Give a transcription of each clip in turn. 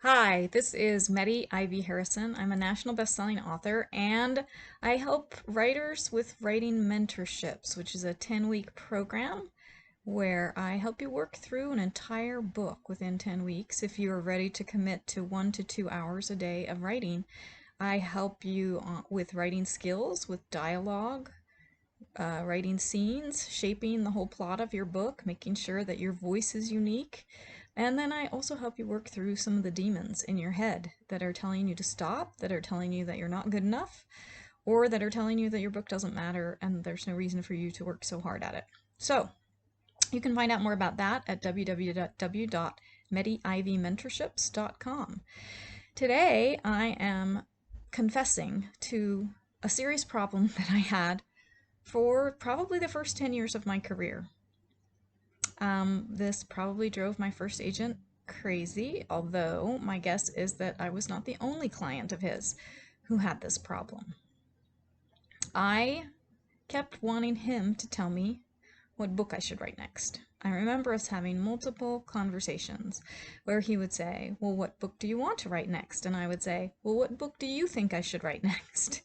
Hi, this is Medi Ivy Harrison. I'm a national best-selling author and I help writers with writing mentorships, which is a 10-week program where I help you work through an entire book within 10 weeks if you are ready to commit to 1 to 2 hours a day of writing. I help you with writing skills, with dialogue, writing scenes, shaping the whole plot of your book, making sure that your voice is unique. And then I also help you work through some of the demons in your head that are telling you to stop, that are telling you that you're not good enough, or that are telling you that your book doesn't matter and there's no reason for you to work so hard at it. So you can find out more about that at www.mediivymentorships.com. Today I am confessing to a serious problem that I had for probably the first 10 years of my career. This probably drove my first agent crazy, although my guess is that I was not the only client of his who had this problem. I kept wanting him to tell me what book I should write next. I remember us having multiple conversations where he would say, well, what book do you want to write next? And I would say, well, what book do you think I should write next?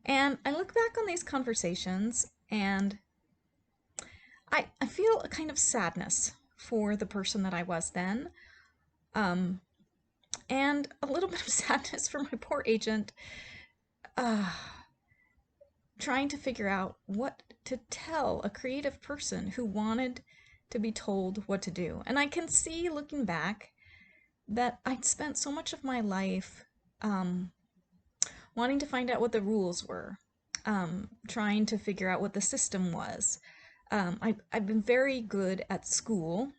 And I look back on these conversations and I feel a kind of sadness for the person that I was then, um, and a little bit of sadness for my poor agent, uh, trying to figure out what to tell a creative person who wanted to be told what to do. And I can see looking back that I'd spent so much of my life um, wanting to find out what the rules were, trying to figure out what the system was. I've been very good at school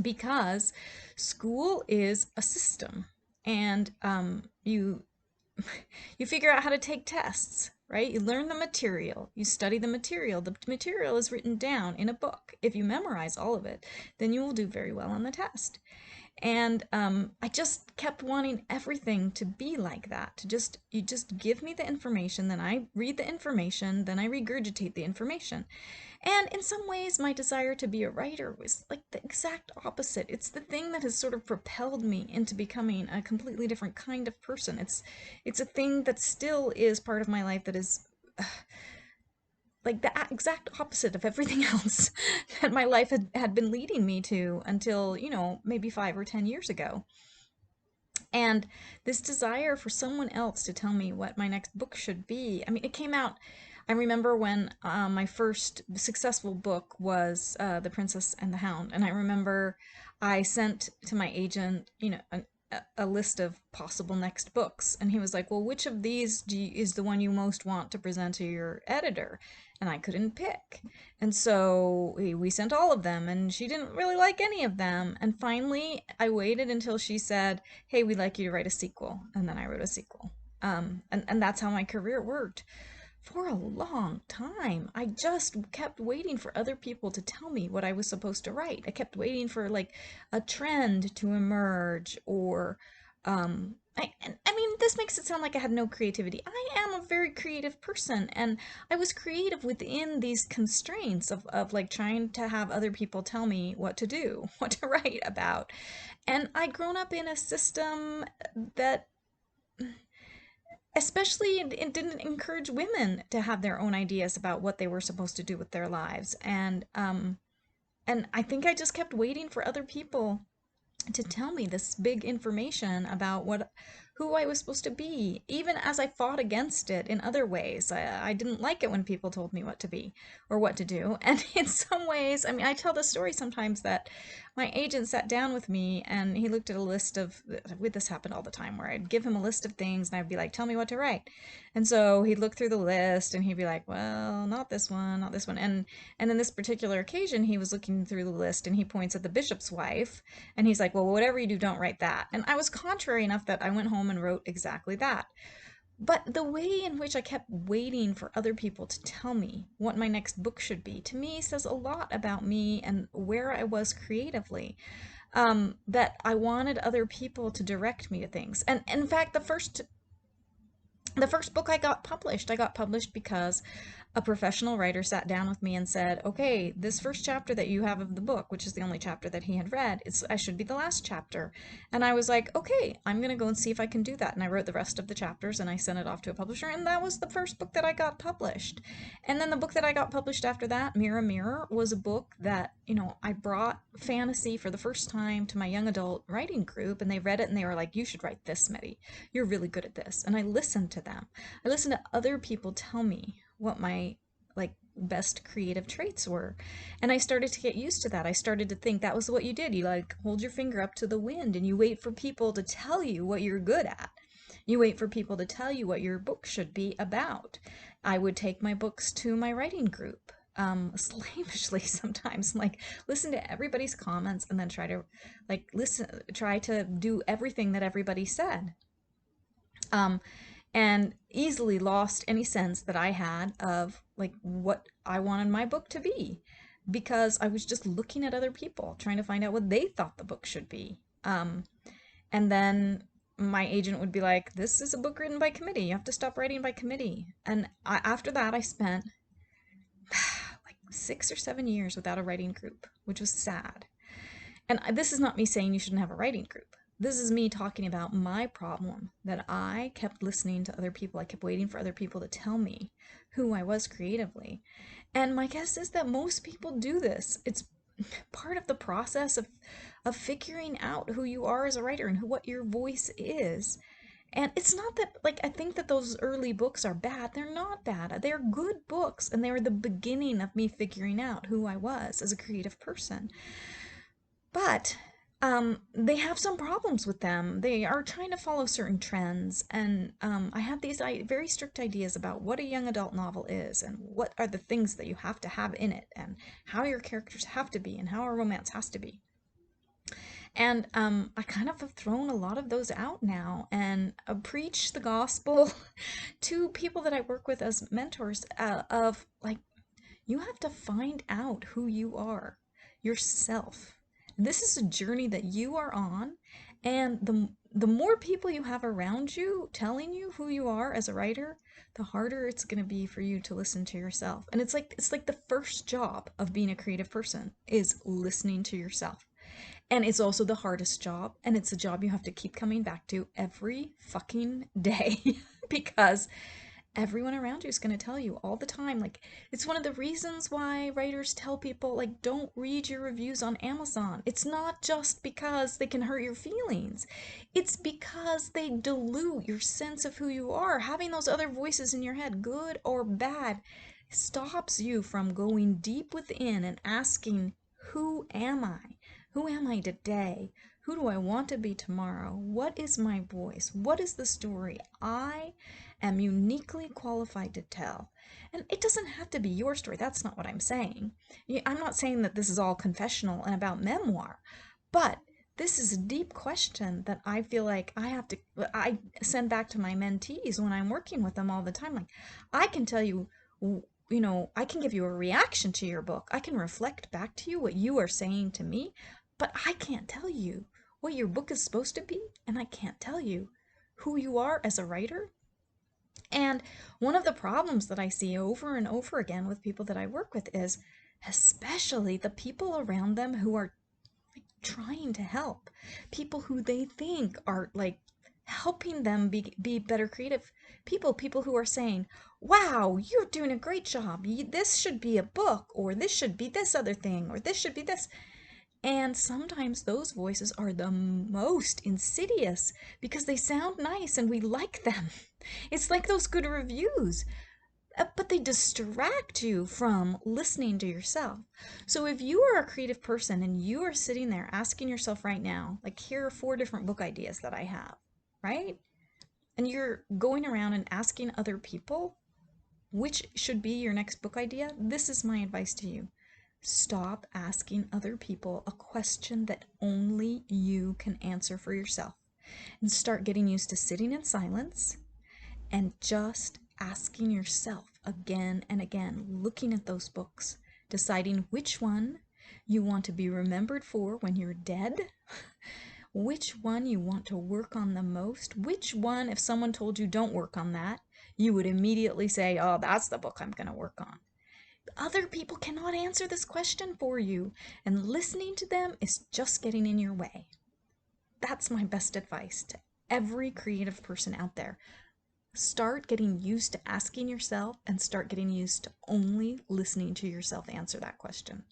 because school is a system, and you figure out how to take tests, right? You learn the material, you study the material. The material is written down in a book. If you memorize all of it, then you will do very well on the test. And I just kept wanting everything to be like that. You just give me the information, then I read the information, then I regurgitate the information. And in some ways, my desire to be a writer was like the exact opposite. It's the thing that has sort of propelled me into becoming a completely different kind of person. It's a thing that still is part of my life that is like the exact opposite of everything else that my life had been leading me to until, maybe 5 or 10 years ago. And this desire for someone else to tell me what my next book should be, I mean, it came out. I remember when my first successful book was The Princess and the Hound. And I remember I sent to my agent, a list of possible next books. And he was like, well, which of these is the one you most want to present to your editor? And I couldn't pick. And so we sent all of them, and she didn't really like any of them. And finally, I waited until she said, hey, we'd like you to write a sequel. And then I wrote a sequel. And that's how my career worked. For a long time, I just kept waiting for other people to tell me what I was supposed to write. I kept waiting for like a trend to emerge, or I mean, this makes it sound like I had no creativity. I am a very creative person, and I was creative within these constraints of like trying to have other people tell me what to do, what to write about. And I'd grown up in a system that especially it didn't encourage women to have their own ideas about what they were supposed to do with their lives. And I think I just kept waiting for other people to tell me this big information about what who I was supposed to be, even as I fought against it in other ways. I didn't like it when people told me what to be or what to do. And in some ways, I mean, I tell the story sometimes that my agent sat down with me and he looked at a list of, with this happened all the time, where I'd give him a list of things and I'd be like, tell me what to write. And so he'd look through the list and he'd be like, well, not this one, not this one. And in this particular occasion, he was looking through the list and he points at the bishop's wife and he's like, well, whatever you do, don't write that. And I was contrary enough that I went home and wrote exactly that. But the way in which I kept waiting for other people to tell me what my next book should be, to me, says a lot about me and where I was creatively. That I wanted other people to direct me to things. And in fact, the first book I got published because a professional writer sat down with me and said, okay, this first chapter that you have of the book, which is the only chapter that he had read, I should be the last chapter. And I was like, okay, I'm going to go and see if I can do that. And I wrote the rest of the chapters and I sent it off to a publisher. And that was the first book that I got published. And then the book that I got published after that, Mirror Mirror, was a book that, I brought fantasy for the first time to my young adult writing group. And they read it and they were like, you should write this, Smitty. You're really good at this. And I listened to them. I listened to other people tell me what my best creative traits were, and I started to get used to that. I started to think that was what you did. You hold your finger up to the wind and you wait for people to tell you what you're good at. You wait for people to tell you what your book should be about. I would take my books to my writing group, slavishly sometimes, listen to everybody's comments and then try to do everything that everybody said. And easily lost any sense that I had of what I wanted my book to be, because I was just looking at other people trying to find out what they thought the book should be. And then my agent would be like, this is a book written by committee. You have to stop writing by committee. And after that, I spent 6 or 7 years without a writing group, which was sad. And this is not me saying you shouldn't have a writing group. This is me talking about my problem, that I kept listening to other people. I kept waiting for other people to tell me who I was creatively. And my guess is that most people do this. It's part of the process of figuring out who you are as a writer and what your voice is. And it's not that, I think that those early books are bad. They're not bad. They're good books, and they were the beginning of me figuring out who I was as a creative person. But they have some problems with them. They are trying to follow certain trends, and I have these very strict ideas about what a young adult novel is, and what are the things that you have to have in it, and how your characters have to be, and how a romance has to be. And I kind of have thrown a lot of those out now and preach the gospel to people that I work with as mentors of you have to find out who you are yourself. This is a journey that you are on, and the more people you have around you telling you who you are as a writer, the harder it's going to be for you to listen to yourself. And it's like the first job of being a creative person is listening to yourself. And it's also the hardest job, and it's a job you have to keep coming back to every fucking day because everyone around you is going to tell you all the time. It's one of the reasons why writers tell people, don't read your reviews on Amazon. It's not just because they can hurt your feelings. It's because they dilute your sense of who you are. Having those other voices in your head, good or bad, stops you from going deep within and asking, who am I? Who am I today? Who do I want to be tomorrow? What is my voice? What is the story I am uniquely qualified to tell? And it doesn't have to be your story. That's not what I'm saying. I'm not saying that this is all confessional and about memoir, but this is a deep question that I feel like I send back to my mentees when I'm working with them all the time. I can tell you, I can give you a reaction to your book. I can reflect back to you what you are saying to me, but I can't tell you what your book is supposed to be, and I can't tell you who you are as a writer. And one of the problems that I see over and over again with people that I work with is especially the people around them who are trying to help, people who they think are helping them be better creative people who are saying, wow, you're doing a great job, this should be a book, or this should be this other thing, or this should be this. And sometimes those voices are the most insidious because they sound nice and we like them. It's like those good reviews, but they distract you from listening to yourself. So if you are a creative person and you are sitting there asking yourself right now, here are 4 different book ideas that I have, right? And you're going around and asking other people which should be your next book idea, this is my advice to you. Stop asking other people a question that only you can answer for yourself, and start getting used to sitting in silence and just asking yourself again and again, looking at those books, deciding which one you want to be remembered for when you're dead, which one you want to work on the most, which one, if someone told you don't work on that, you would immediately say, oh, that's the book I'm going to work on. Other people cannot answer this question for you, and listening to them is just getting in your way. That's my best advice to every creative person out there. Start getting used to asking yourself and start getting used to only listening to yourself answer that question.